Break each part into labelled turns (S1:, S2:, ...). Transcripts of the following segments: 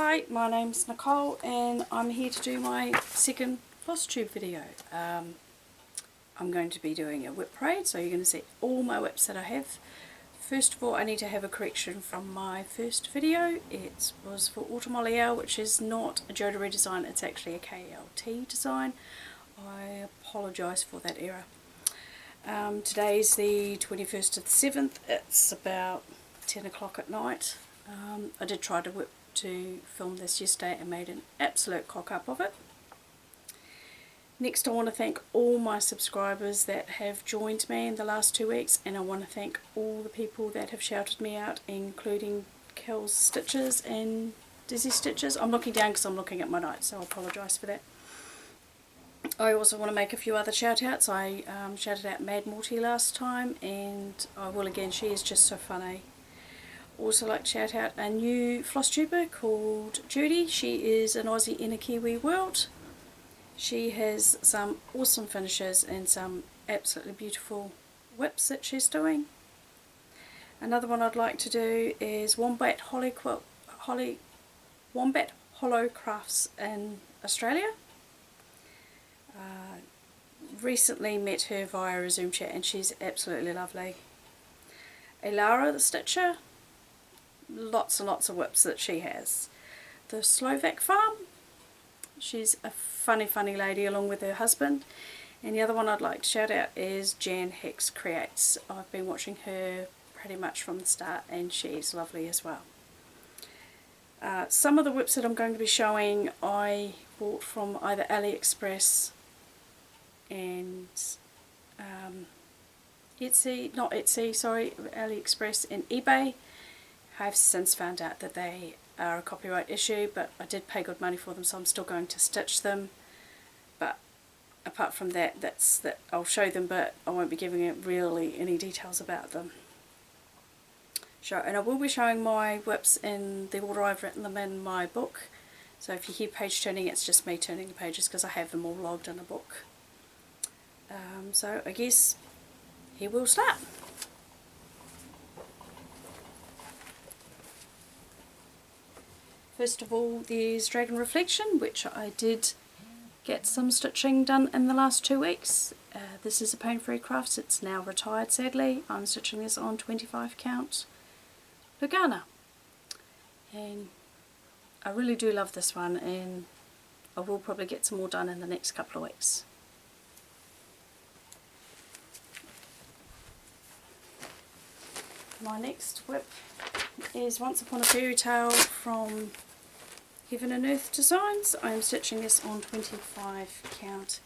S1: Hi, my name's Nicole and I'm here to do my second FlossTube video. I'm going to be doing a Wip Parade, so you're going to see all my whips that I have. First of all, I need to have a correction from my first video. It was for Automolial, which is not a Joda redesign, it's actually a KLT design. I apologise for that error. Today's the 21st of the 7th, it's about 10 o'clock at night. I did try to film this yesterday and made an absolute cock up of it. Next, I want to thank all my subscribers that have joined me in the last 2 weeks, and I want to thank all the people that have shouted me out, including Kel's Stitches and Dizzy Stitches. I'm looking down because I'm looking at my notes, so I apologise for that. I also want to make a few other shout outs. I shouted out Mad Morty last time, and I will again. She is just so funny. Also like to shout out a new FlossTuber called Judy. She is an Aussie in a Kiwi world. She has some awesome finishes and some absolutely beautiful whips that she's doing. Another one I'd like to do is Wombat Hollow Crafts in Australia. Recently met her via a Zoom chat and she's absolutely lovely. Lara the Stitcher, lots and lots of whips that she has. The Slovak Farm, she's a funny lady along with her husband. And the other one I'd like to shout out is Jan Hex Creates. I've been watching her pretty much from the start and she's lovely as well. Some of the whips that I'm going to be showing I bought from either AliExpress and AliExpress and eBay. I've since found out that they are a copyright issue, but I did pay good money for them, so I'm still going to stitch them. But apart from that, I'll show them, but I won't be giving it really any details about them. And I will be showing my whips in the order I've written them in my book. So if you hear page turning, it's just me turning the pages because I have them all logged in a book. So I guess here we'll start. First of all, there's Dragon Reflection, which I did get some stitching done in the last 2 weeks. This is a Paine Free Crafts, it's now retired sadly. I'm stitching this on 25 count Galliana. And I really do love this one, and I will probably get some more done in the next couple of weeks. My next whip is Once Upon a Fairytale from Heaven and Earth Designs. I am stitching this on 25 count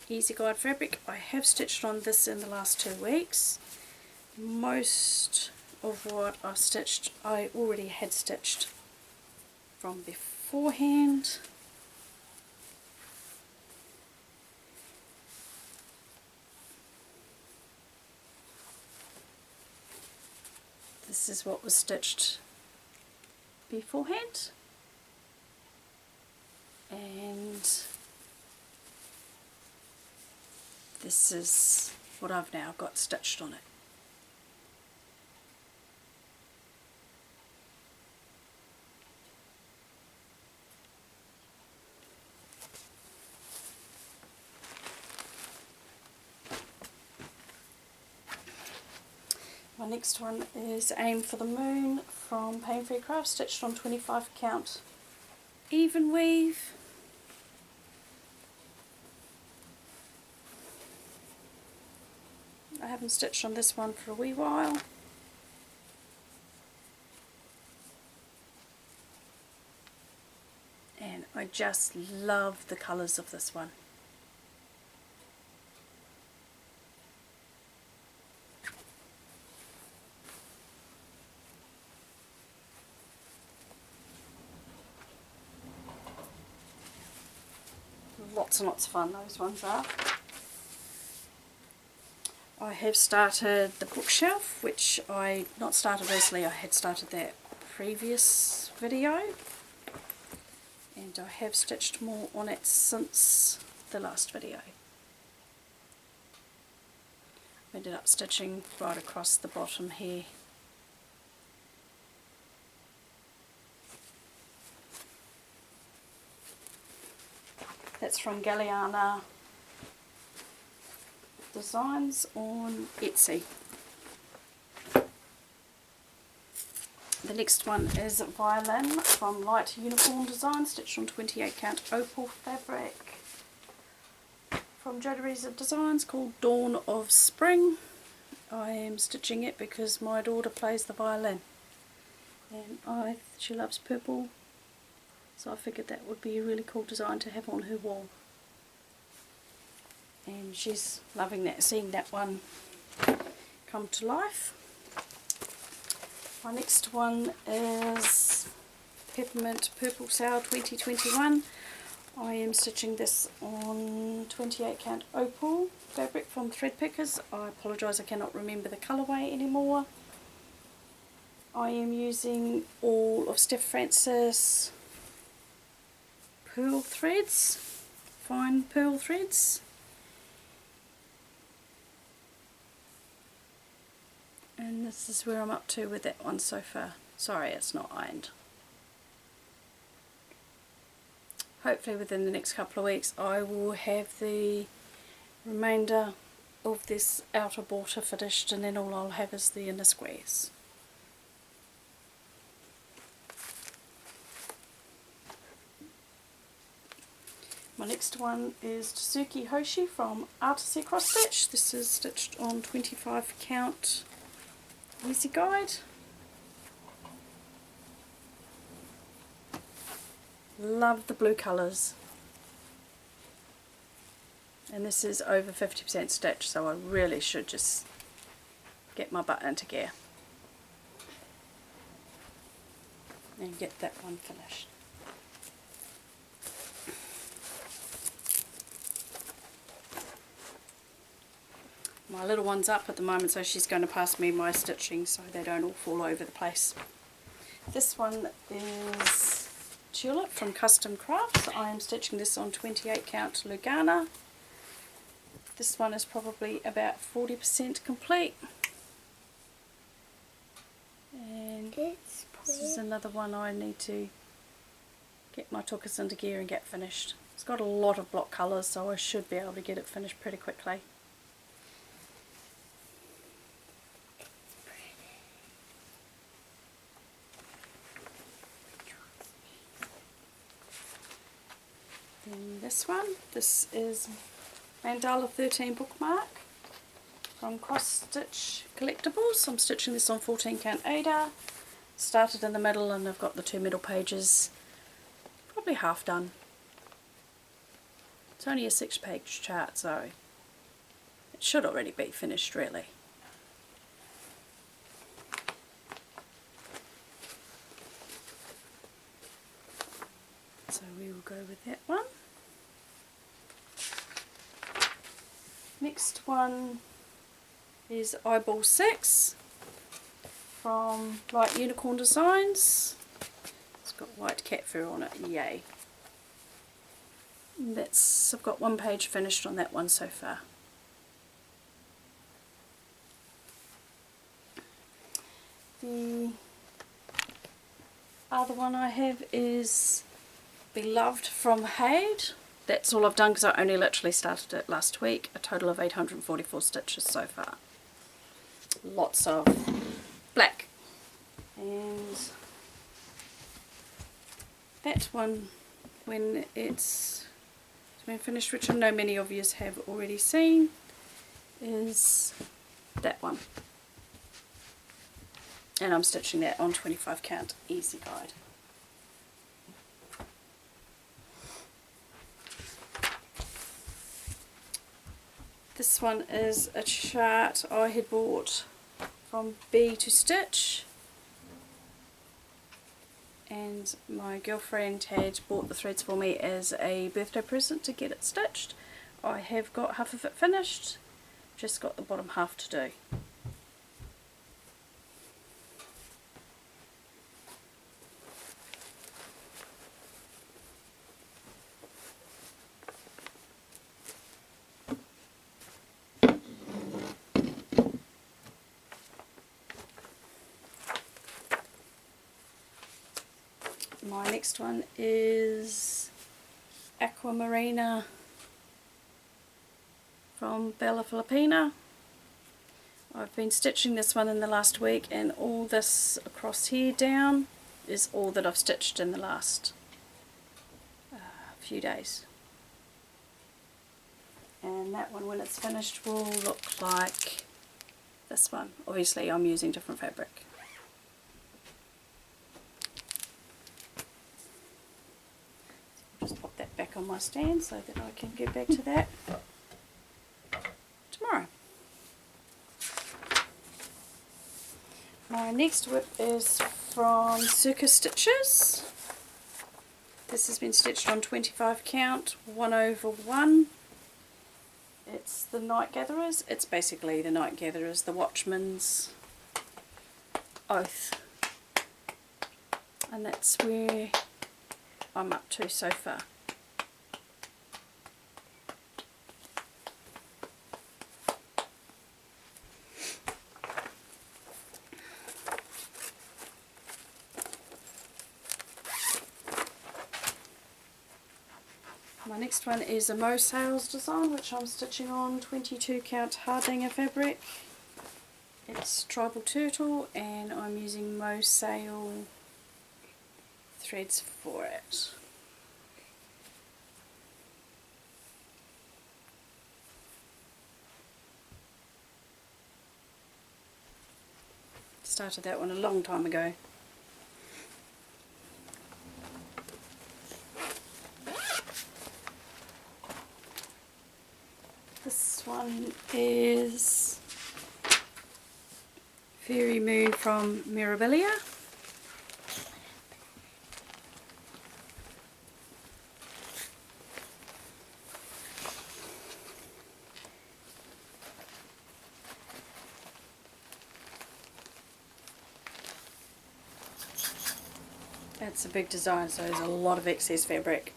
S1: Easy Guide fabric. I have stitched on this in the last 2 weeks. Most of what I've stitched I already had stitched from beforehand. This is what was stitched beforehand, and this is what I've now got stitched on it. My next one is Aim for the Moon from Paine Free Crafts, stitched on 25 count even weave. I haven't stitched on this one for a wee while. And I just love the colours of this one. Lots and lots of fun those ones are. I have started the bookshelf, which I not started recently, I had started that previous video, and I have stitched more on it since the last video. I ended up stitching right across the bottom here. That's from Galliana Designs on Etsy. The next one is Violin from Light Unicorn Design, stitched on 28 count opal fabric. From Joderies of Designs, called Dawn of Spring. I am stitching it because my daughter plays the violin and she loves purple, so I figured that would be a really cool design to have on her wall. And she's loving that, seeing that one come to life. My next one is Peppermint Purple Sour 2021. I am stitching this on 28 count opal fabric from Thread Pickers. I apologise, I cannot remember the colourway anymore. I am using all of Steph Francis pearl threads, fine pearl threads. And this is where I'm up to with that one so far. Sorry, it's not ironed. Hopefully within the next couple of weeks I will have the remainder of this outer border finished, and then all I'll have is the inner squares. My next one is Tsuki Hoshi from Artecy Cross Stitch. This is stitched on 25 count Easy Guide. Love the blue colours, and this is over 50% stitch, so I really should just get my butt into gear and get that one finished. My little one's up at the moment, so she's going to pass me my stitching so they don't all fall over the place. This one is Tulip from Kustom Crafts. I am stitching this on 28 count Lugana. This one is probably about 40% complete. And this is another one I need to get my tuckers into gear and get finished. It's got a lot of block colours, so I should be able to get it finished pretty quickly. Then this is Manadal 13 Bookmark from Cross Stitch Collectibles. I'm stitching this on 14 count Ada. Started in the middle and I've got the two middle pages probably half done. It's only a 6-page chart, so it should already be finished really. So we will go with that one. Next one is Eyeball 6 from Light Unicorn Designs. It's got white cat fur on it, yay. And I've got one page finished on that one so far. The other one I have is Beloved from Hade. That's all I've done because I only literally started it last week. A total of 844 stitches so far. Lots of black. And that one, when it's been finished, which I know many of you have already seen, is that one. And I'm stitching that on 25 count Easy Guide. This one is a chart I had bought from Bee to Stitch, and my girlfriend had bought the threads for me as a birthday present to get it stitched. I have got half of it finished, just got the bottom half to do. My next one is Aquamarina from Filipina. I've been stitching this one in the last week, and all this across here down is all that I've stitched in the last few days. And that one, when it's finished, will look like this one. Obviously I'm using different fabric. Just pop that back on my stand so that I can get back to that tomorrow. My next whip is from Circus Stitches. This has been stitched on 25 count, 1/1. It's the Night Gatherers. It's basically the Night Gatherers, the Watchman's Oath. And that's where I'm up to so far. My next one is a Mo Sales design, which I'm stitching on 22 count Hardanger fabric. It's Tribal Turtle, and I'm using Mo Sale threads for it. Started that one a long time ago. This one is Fairy Moon from Mirabilia. It's a big design, so there's a lot of excess fabric,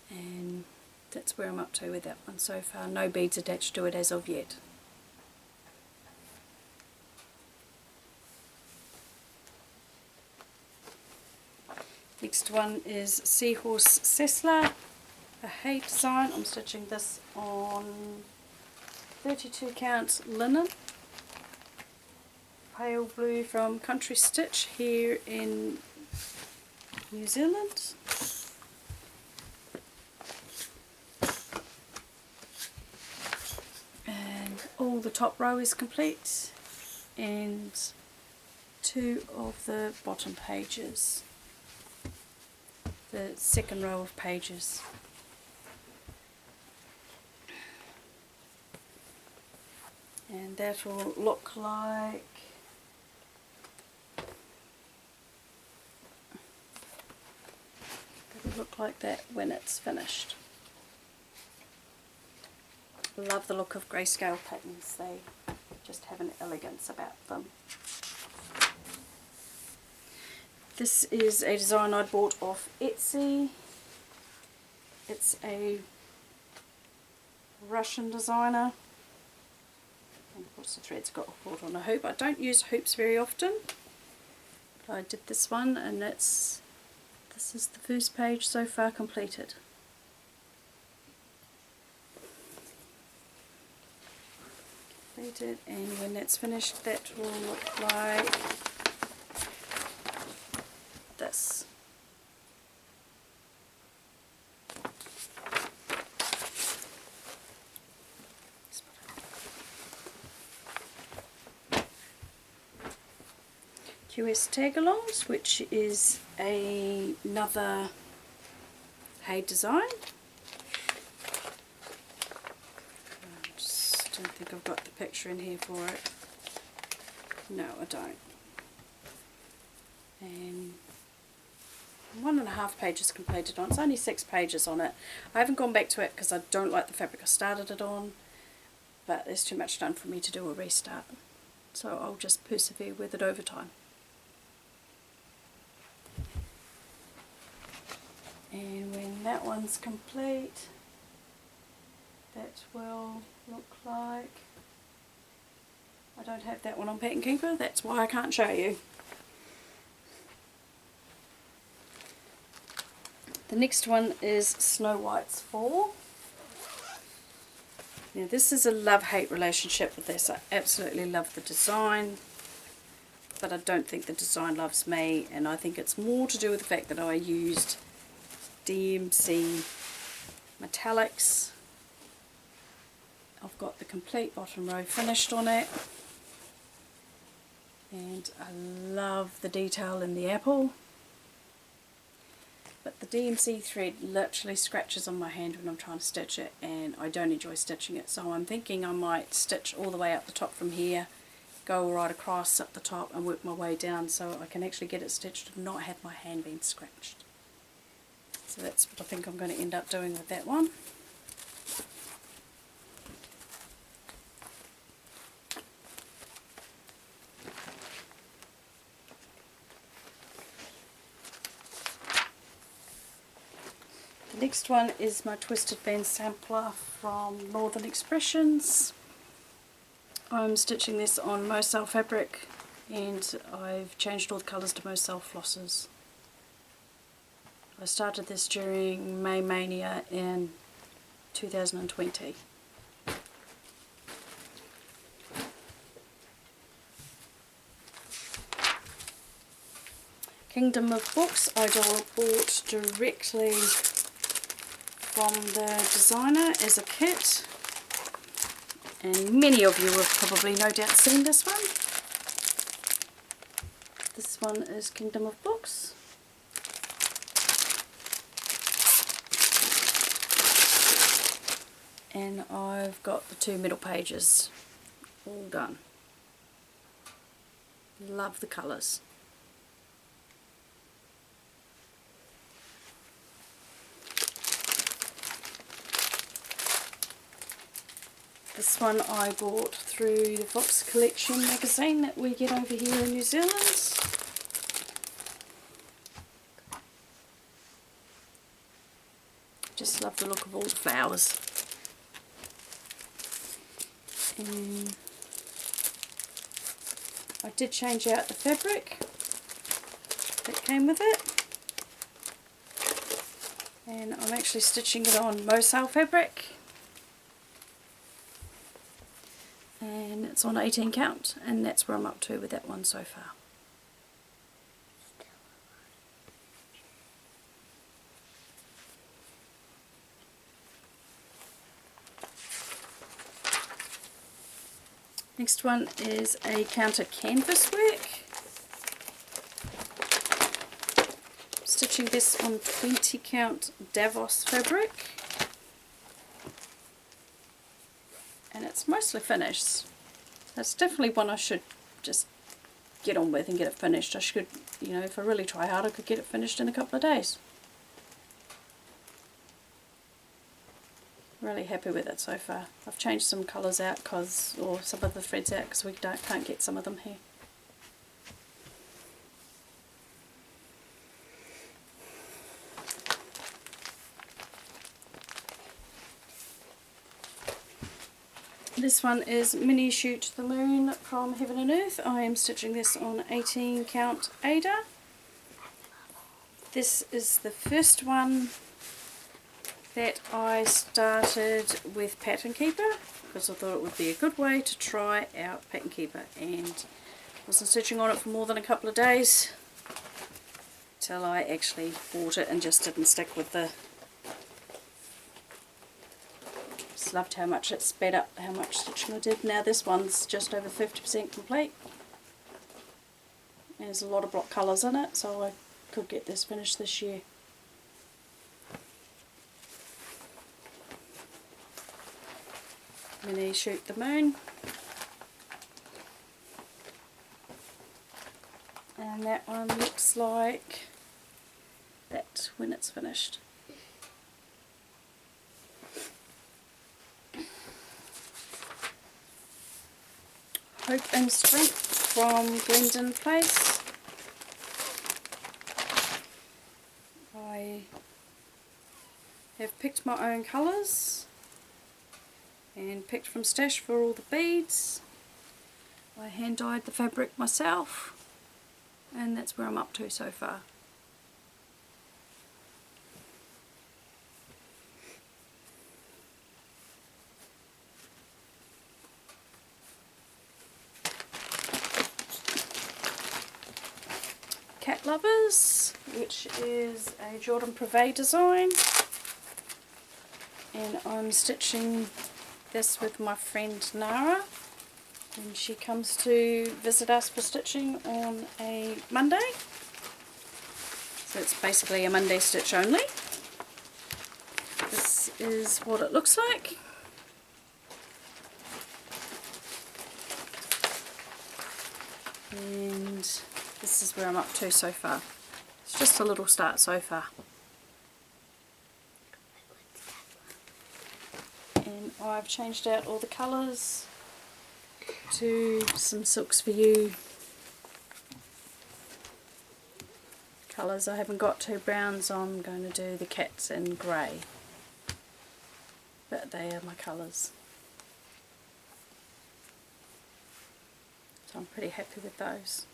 S1: and that's where I'm up to with that one so far. No beads attached to it as of yet. Next one is Seahorse Sessler, a hay design. I'm stitching this on 32 count linen, pale blue from Country Stitch here in New Zealand. And all the top row is complete, and 2 of the bottom pages, the second row of pages. And that will look like that when it's finished. Love the look of grayscale patterns, they just have an elegance about them. This is a design I bought off Etsy. It's a Russian designer. And of course the thread's got caught on a hoop. I don't use hoops very often, but I did this one, and this is the first page so far completed. Completed, and when that's finished, that will look like this. QS Tagalongs, which is another hay design. I just don't think I've got the picture in here for it. No, I don't. And 1.5 pages completed on. It's only 6 pages on it. I haven't gone back to it because I don't like the fabric I started it on, but there's too much done for me to do a restart. So I'll just persevere with it over time. And when that one's complete, that will look like, I don't have that one on Pattern Keeper, that's why I can't show you. The next one is Snow White's Fall. Now this is a love-hate relationship with this. I absolutely love the design, but I don't think the design loves me, and I think it's more to do with the fact that I used DMC metallics. I've got the complete bottom row finished on it, and I love the detail in the apple, but the DMC thread literally scratches on my hand when I'm trying to stitch it, and I don't enjoy stitching it, so I'm thinking I might stitch all the way up the top from here, go right across up the top and work my way down so I can actually get it stitched and not have my hand being scratched. So that's what I think I'm going to end up doing with that one. The next one is my Twisted Band sampler from Northern Expressions. I'm stitching this on Moselle fabric, and I've changed all the colours to Moselle flosses. I started this during May Mania in 2020. Kingdom of Books I bought directly from the designer as a kit, and many of you have probably no doubt seen this one. This one is Kingdom of Books. And I've got the 2 middle pages all done. Love the colours. This one I bought through the Fox Collection magazine that we get over here in New Zealand. Just love the look of all the flowers. And I did change out the fabric that came with it, and I'm actually stitching it on Moselle fabric, and it's on 18 count, and that's where I'm up to with that one so far. Next one is a counter canvas work. Stitching this on 20 count Davos fabric, and it's mostly finished. That's definitely one I should just get on with and get it finished. I should, you know, if I really try hard, I could get it finished in a couple of days. Really happy with it so far. I've changed some colours out or some of the threads out because we can't get some of them here. This one is Mini Shoot the Moon from Heaven and Earth. I am stitching this on 18 count Ada. This is the first one that I started with Pattern Keeper because I thought it would be a good way to try out Pattern Keeper, and I wasn't stitching on it for more than a couple of days till I actually bought it and just didn't stick with the... Just loved how much it sped up, how much stitching I did. Now this one's just over 50% complete. There's a lot of block colours in it, so I could get this finished this year. Mini Shoot the Moon, and that one looks like that when it's finished. Hope and Strength from Glendon Place. I have picked my own colours and picked from stash for all the beads. I hand dyed the fabric myself, and that's where I'm up to so far. Cat Lovers, which is a Jordan Privé design, and I'm stitching this with my friend Nara, and she comes to visit us for stitching on a Monday, so it's basically a Monday stitch only. This is what it looks like. And this is where I'm up to so far. It's just a little start so far. And I've changed out all the colours to some Silks for You colours. I haven't got two browns, I'm going to do the cats in grey. But they are my colours. So I'm pretty happy with those.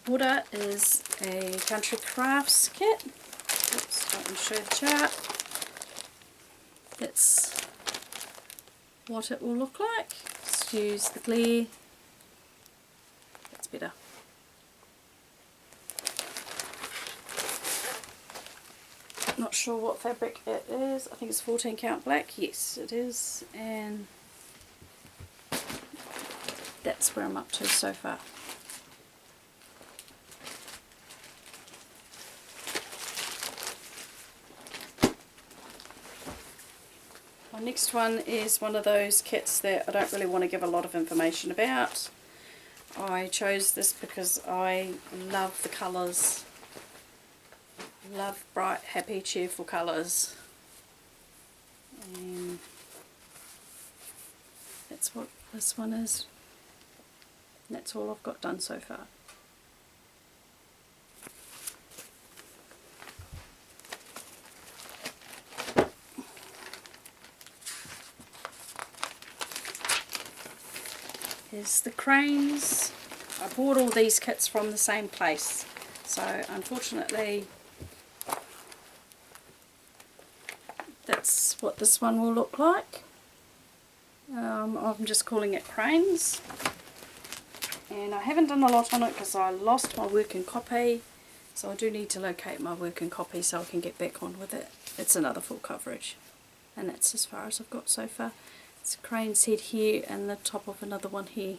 S1: Buddha is a Country Crafts kit. Oops, don't want to show the chart. That's what it will look like. Just use the glare. That's better. Not sure what fabric it is. I think it's 14 count black. Yes, it is. And that's where I'm up to so far. My next one is one of those kits that I don't really want to give a lot of information about. I chose this because I love the colours. Love bright, happy, cheerful colours. And that's what this one is. And that's all I've got done so far. Here's the cranes. I bought all these kits from the same place, so unfortunately that's what this one will look like. I'm just calling it cranes, and I haven't done a lot on it because I lost my working copy, so I do need to locate my working copy so I can get back on with it. It's another full coverage, and that's as far as I've got so far. It's a crane's head here and the top of another one here.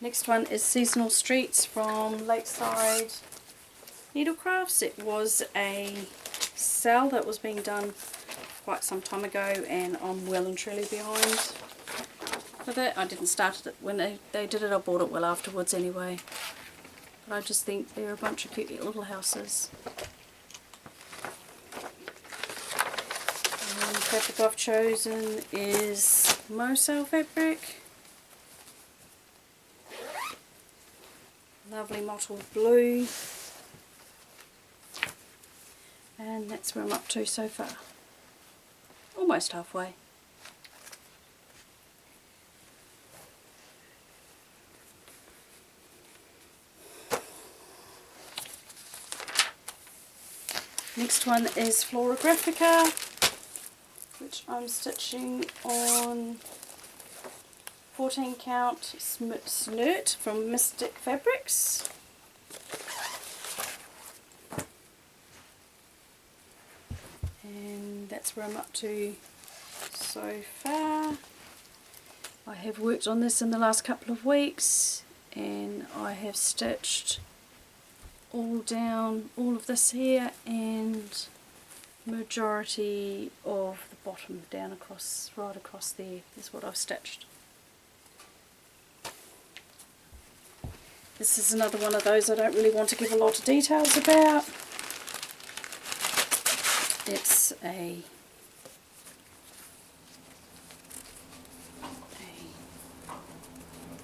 S1: Next one is Seasonal Streets from Lakeside Needlecrafts. It was a sale that was being done quite some time ago, and I'm well and truly behind with it. I didn't start it when they did it. I bought it well afterwards anyway. But I just think they're a bunch of cute little houses. And the fabric I've chosen is Mosel fabric. Lovely mottled blue. And that's where I'm up to so far. Almost halfway. Next one is Florographica, which I'm stitching on 14 count Snurt from Mystic Fabrics. And that's where I'm up to so far. I have worked on this in the last couple of weeks, and I have stitched all down all of this here and majority of the bottom down across, right across there is what I've stitched. This is another one of those I don't really want to give a lot of details about. It's a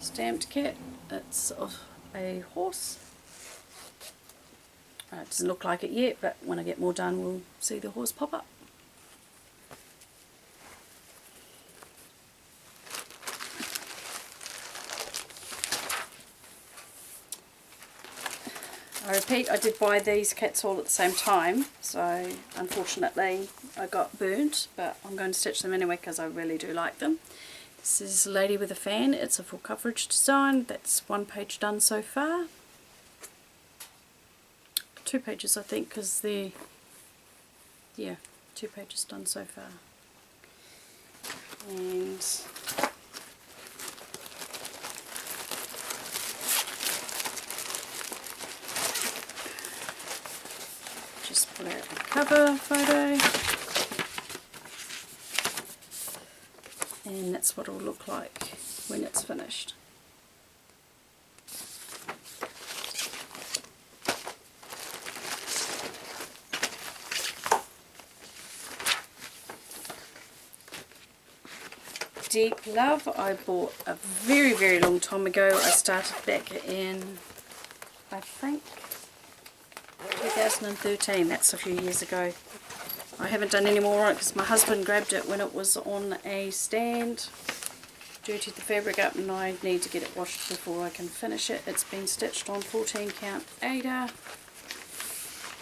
S1: stamped kit. It's of a horse. It doesn't look like it yet, but when I get more done we'll see the horse pop up. I repeat, I did buy these kits all at the same time, so unfortunately I got burnt, but I'm going to stitch them anyway because I really do like them. This is Lady with a Fan. It's a full coverage design. That's 1 page done so far. 2 pages I think, because they're, yeah, 2 pages done so far. And just pull out the cover photo, and that's what it'll look like when it's finished. Deep Love I bought a very long time ago. I started back in, I think, 2013. That's a few years ago. I haven't done any more on it because my husband grabbed it when it was on a stand, dirtied the fabric up, and I need to get it washed before I can finish it. It's been stitched on 14 count Ada.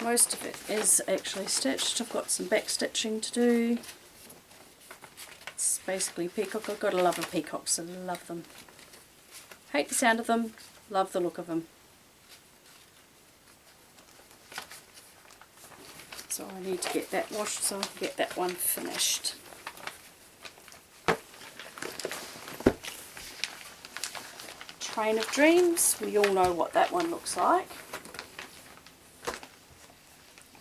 S1: Most of it is actually stitched. I've got some back stitching to do. It's basically peacock. I've got a love of peacocks. I love them. Hate the sound of them, love the look of them. So I need to get that washed so I can get that one finished. Train of Dreams. We all know what that one looks like.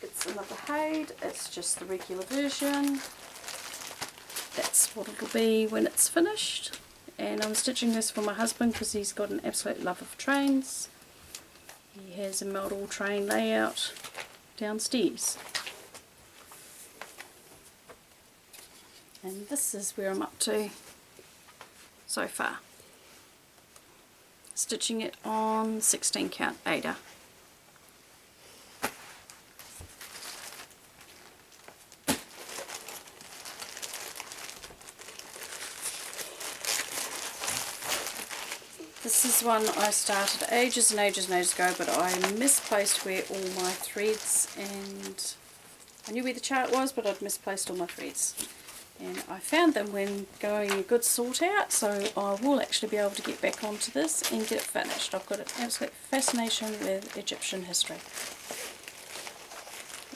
S1: It's another Haid. It's just the regular version. That's what it'll be when it's finished. And I'm stitching this for my husband because he's got an absolute love of trains. He has a model train layout downstairs. And this is where I'm up to so far. Stitching it on 16 count Ada. This is one I started ages and ages ago, but I misplaced where all my threads, and I knew where the chart was, but I'd misplaced all my threads. And I found them when going a good sort out, so I will actually be able to get back onto this and get it finished. I've got an absolute fascination with Egyptian history.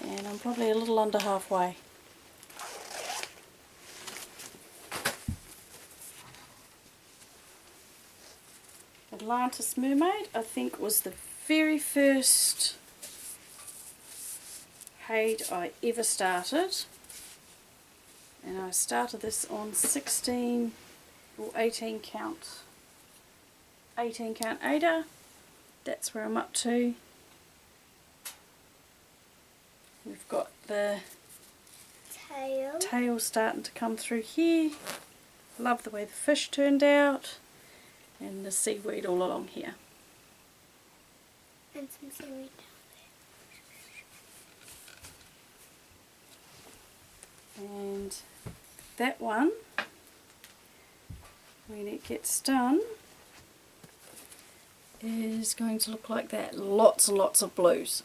S1: And I'm probably a little under halfway. Atlantis Mermaid, I think, was the very first Haid I ever started. And I started this on 16 or 18 count Ada. That's where I'm up to. We've got the tail starting to come through here. Love the way the fish turned out. And the seaweed all along here.
S2: And some seaweed down there.
S1: And that one, when it gets done, is going to look like that. Lots and lots of blues.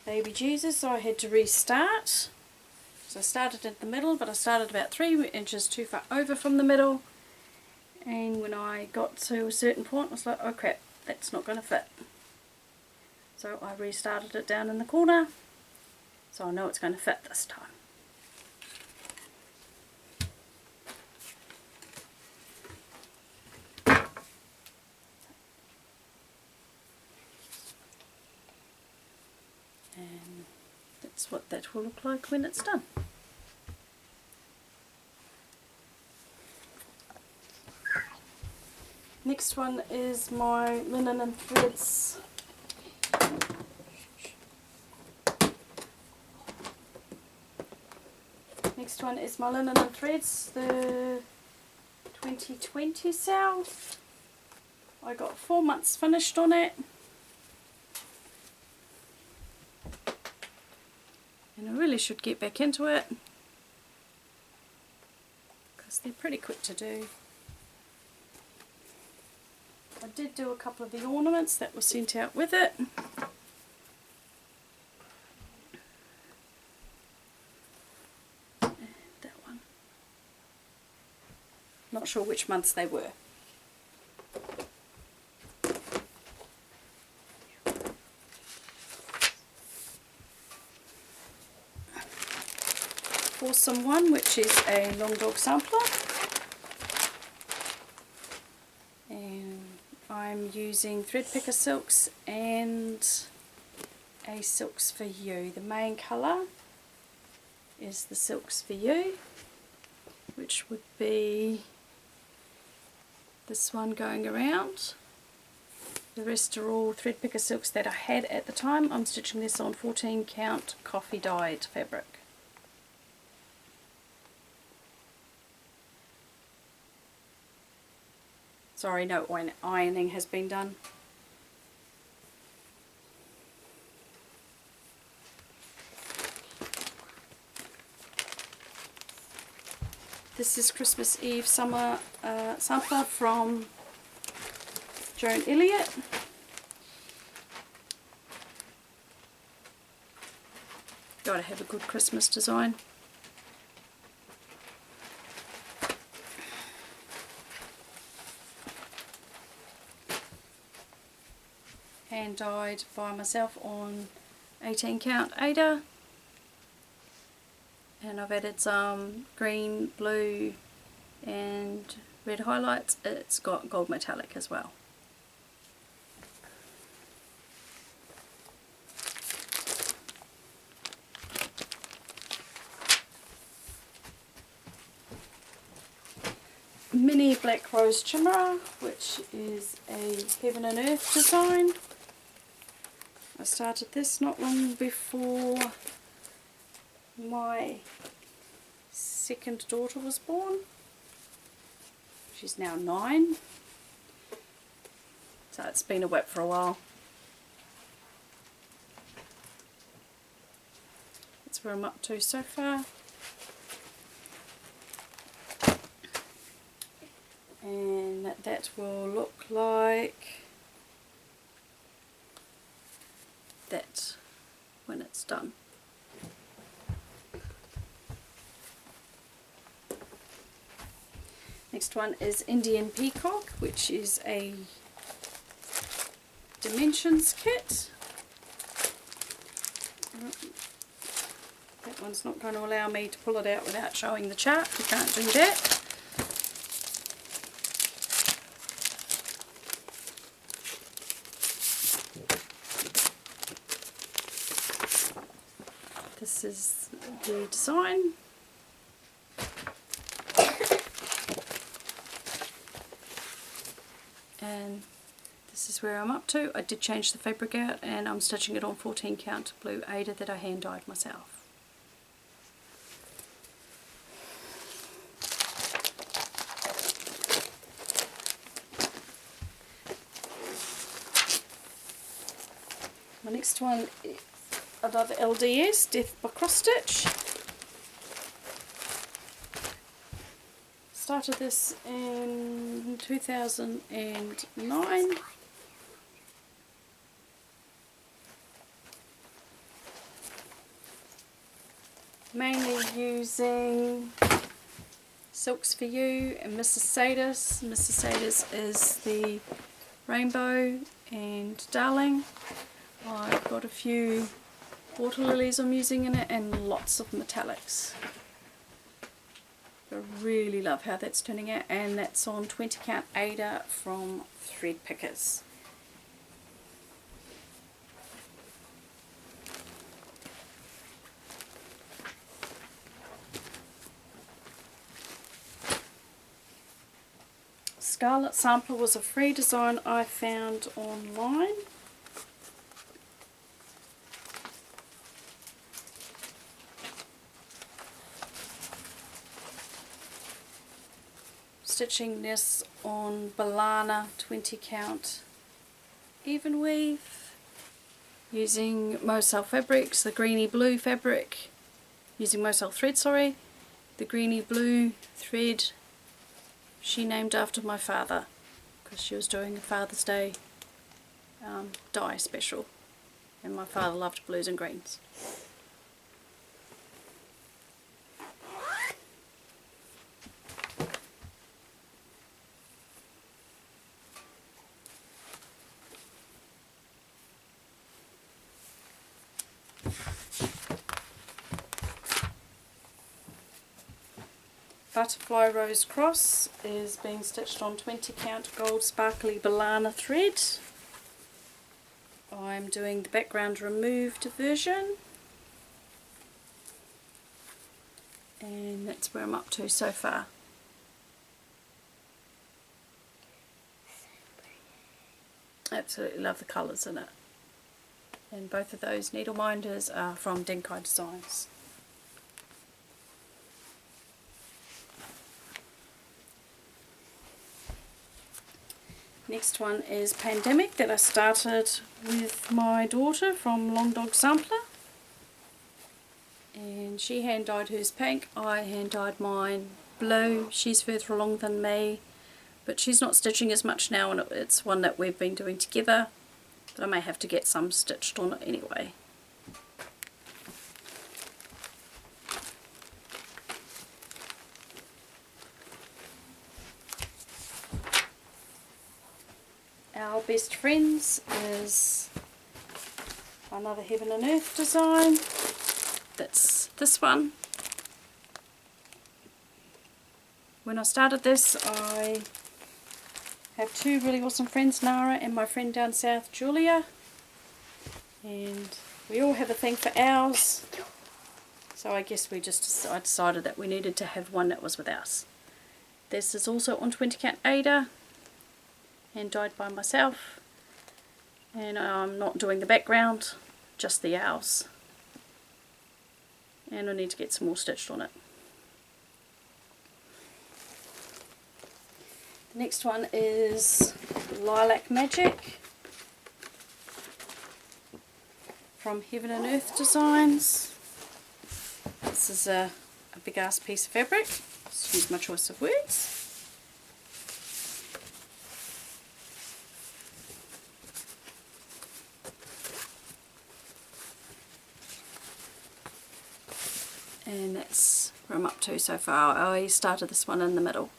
S1: Baby Jesus, I had to restart. So I started at the middle, but I started about 3 inches too far over from the middle. And when I got to a certain point, I was like, oh crap, that's not going to fit. So I restarted it down in the corner, so I know it's going to fit this time. And that's what that will look like when it's done. Next one is my linen and threads. Next one is my linen and threads, the 2020 sale. I got 4 months finished on it. And I really should get back into it. because they're pretty quick to do. I did do a couple of the ornaments that were sent out with it. And that one. Not sure which months they were. Awesome one, which is a long dog sampler, and I'm using thread picker silks and a Silks for You. The main colour is the Silks for You, which would be this one going around. The rest are all thread picker silks that I had at the time. I'm stitching this on 14 count coffee dyed fabric. Sorry, no ironing has been done. This is Christmas Eve summer sampler from Joan Elliott. Gotta have a good Christmas design. Hand dyed by myself on 18 count Ada, and I've added some green, blue and red highlights. It's got gold metallic as well. Mini Black Rose Chimera, which is a Heaven and Earth design. I started this not long before my second daughter was born. She's now 9, so it's been a whip for a while. That's where I'm up to so far. And that will look like that when it's done. Next one is Indian Peacock, which is a dimensions kit. That one's not going to allow me to pull it out without showing the chart. You can't do that. This is the design. And this is where I'm up to. I did change the fabric out and I'm stitching it on 14 count blue Ada that I hand dyed myself. My next one is another LDS, Death by Cross Stitch. Started this in 2009. Mainly using Silks for You and Mrs. Sadis. Mrs. Sadis is the Rainbow and Darling. I've got a few water lilies I'm using in it and lots of metallics. I really love how that's turning out, and that's on 20 count Ada from Thread Pickers. Scarlet Sampler was a free design I found online. Stitching this on Balana 20 count even weave, using Moselle fabrics, the greeny blue fabric, using Moselle thread, sorry, the greeny blue thread she named after my father because she was doing a Father's Day dye special, and my father loved blues and greens. Butterfly Rose Cross is being stitched on 20 count gold sparkly banana thread. I'm doing the background removed version, and that's where I'm up to so far. Absolutely love the colours in it, and both of those needle minders are from Denkai Designs. Next one is Pandemic that I started with my daughter from Long Dog Sampler, and she hand dyed hers pink, I hand dyed mine blue. She's further along than me, but she's not stitching as much now, and it's one that we've been doing together, but I may have to get some stitched on it anyway. Our Best Friends is another Heaven and Earth design. That's this one. When I started this, I have two really awesome friends, Nara and my friend down south, Julia, and we all have a thing for owls, so I guess I decided that we needed to have one that was with us. This is also on 20 count Ada, and dyed by myself, and I'm not doing the background, just the owls, and I need to get some more stitched on it. The next one is Lilac Magic from Heaven and Earth Designs. This is a big ass piece of fabric, excuse my choice of words. And that's where I'm up to so far. I started this one in the middle.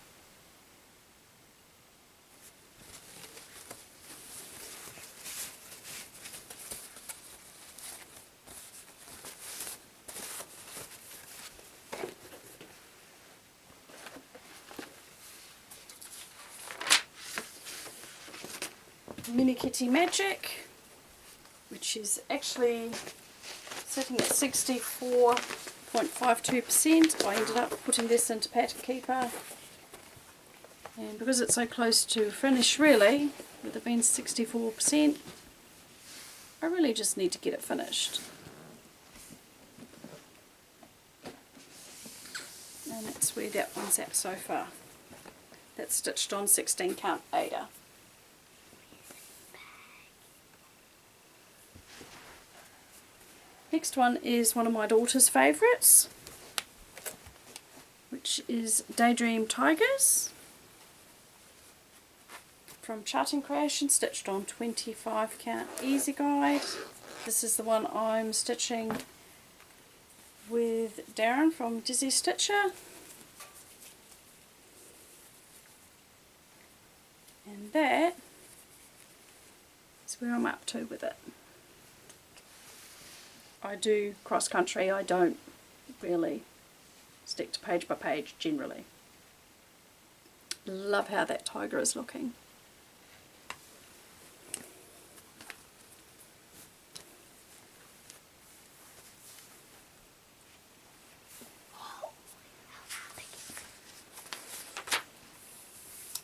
S1: Mini Kitty Magic, which is actually sitting at 64.52%. I ended up putting this into Pattern Keeper, and because it's so close to finish really, with it being 64%, I really just need to get it finished. And that's where that one's at so far. That's stitched on 16 count Ada. Next one is one of my daughter's favourites, which is Daydream Tigers from Charting Creation, stitched on 25 count Easy Guide. This is the one I'm stitching with Darren from Dizzy Stitcher, and that is where I'm up to with it. I do cross country, I don't really stick to page by page generally. Love how that tiger is looking.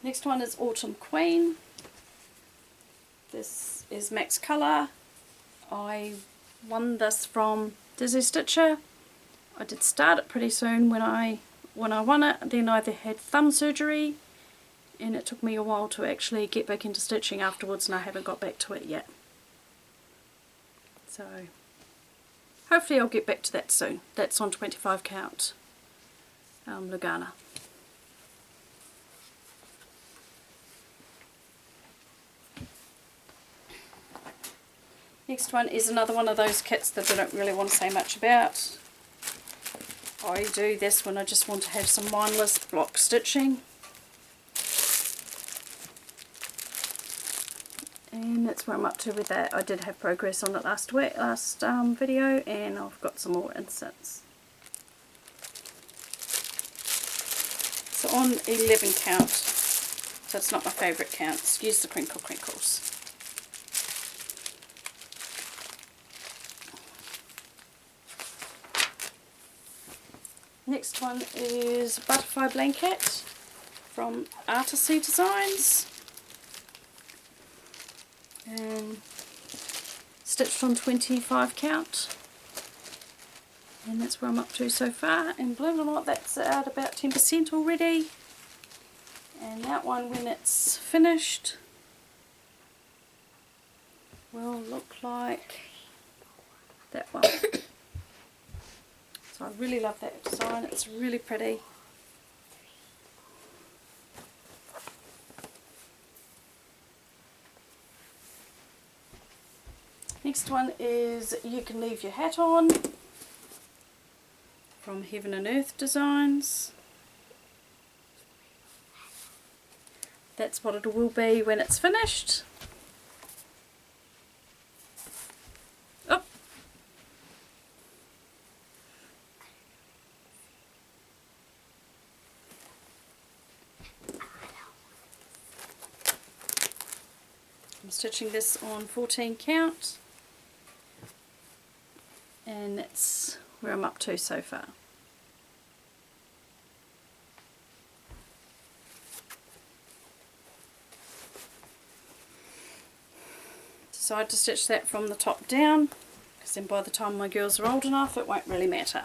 S1: Next one is Autumn Queen. This is Max Colour. I won this from Dizzy Stitcher. I did start it pretty soon when I won it, then I had thumb surgery, and it took me a while to actually get back into stitching afterwards, and I haven't got back to it yet. So hopefully I'll get back to that soon. That's on 25 count Lugana. Next one is another one of those kits that I don't really want to say much about. I do this when I just want to have some mindless block stitching. And that's where I'm up to with that. I did have progress on it last video, and I've got some more in since. So on 11 count, so it's not my favourite count, excuse the crinkles. Next one is Butterfly Blanket from Artecy Designs. And stitched on 25 count. And that's where I'm up to so far. And believe it or not, that's at about 10% already. And that one, when it's finished, will look like that one. So I really love that design, it's really pretty. Next one is You Can Leave Your Hat On from Heaven and Earth Designs. That's what it will be when it's finished. Oh. I'm stitching this on 14 count. And that's where I'm up to so far. Decided to stitch that from the top down, because then by the time my girls are old enough it won't really matter.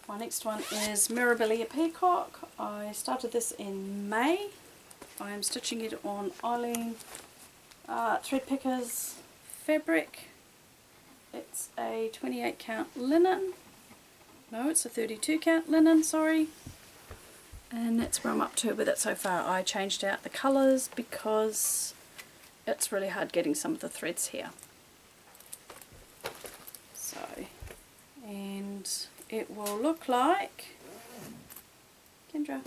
S1: My next one is Mirabilia Peacock. I started this in May. I am stitching it on Eileen Thread Pickers fabric. It's a 28 count linen. No, it's a 32 count linen, sorry. And that's where I'm up to with it so far. I changed out the colours because it's really hard getting some of the threads here. So, and it will look like Kendra.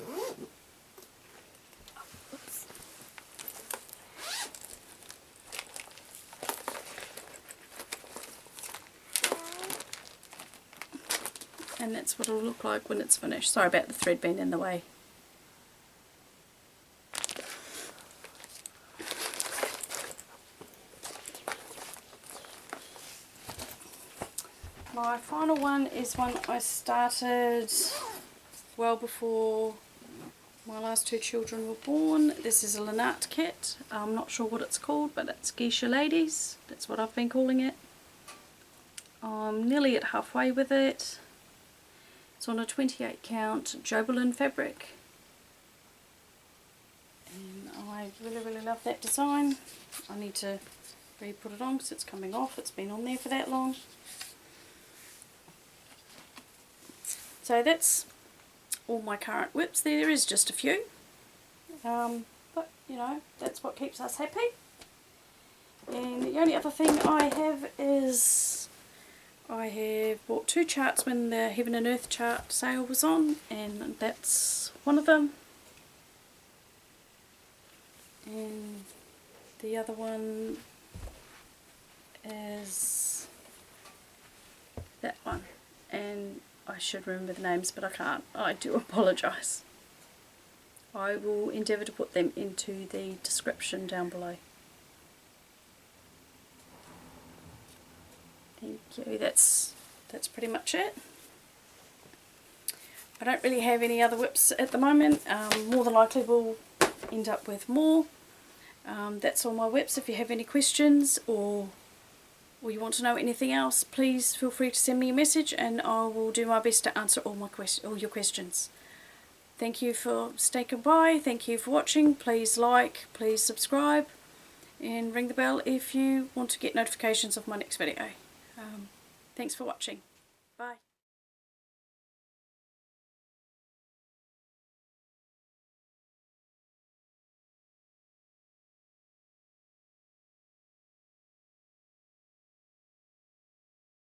S1: And that's what it'll look like when it's finished. Sorry about the thread being in the way. My final one is one I started well before my last two children were born. This is a Lynette kit. I'm not sure what it's called, but it's Geisha Ladies. That's what I've been calling it. I'm nearly at halfway with it. It's on a 28 count Violin fabric. And I really love that design. I need to re-put it on because it's coming off. It's been on there for that long. So that's all my current whips. There is just a few. But you know, that's what keeps us happy. And the only other thing I have is I have bought two charts when the Heaven and Earth chart sale was on, and that's one of them. And the other one is that one. And I should remember the names, but I can't. I do apologise. I will endeavour to put them into the description down below. Thank you. That's pretty much it. I don't really have any other whips at the moment. More than likely we'll end up with more. That's all my whips. If you have any questions or you want to know anything else, please feel free to send me a message and I will do my best to answer all your questions. Thank you for sticking by. Thank you for watching. Please like, please subscribe, and ring the bell if you want to get notifications of my next video. Thanks for watching. Bye.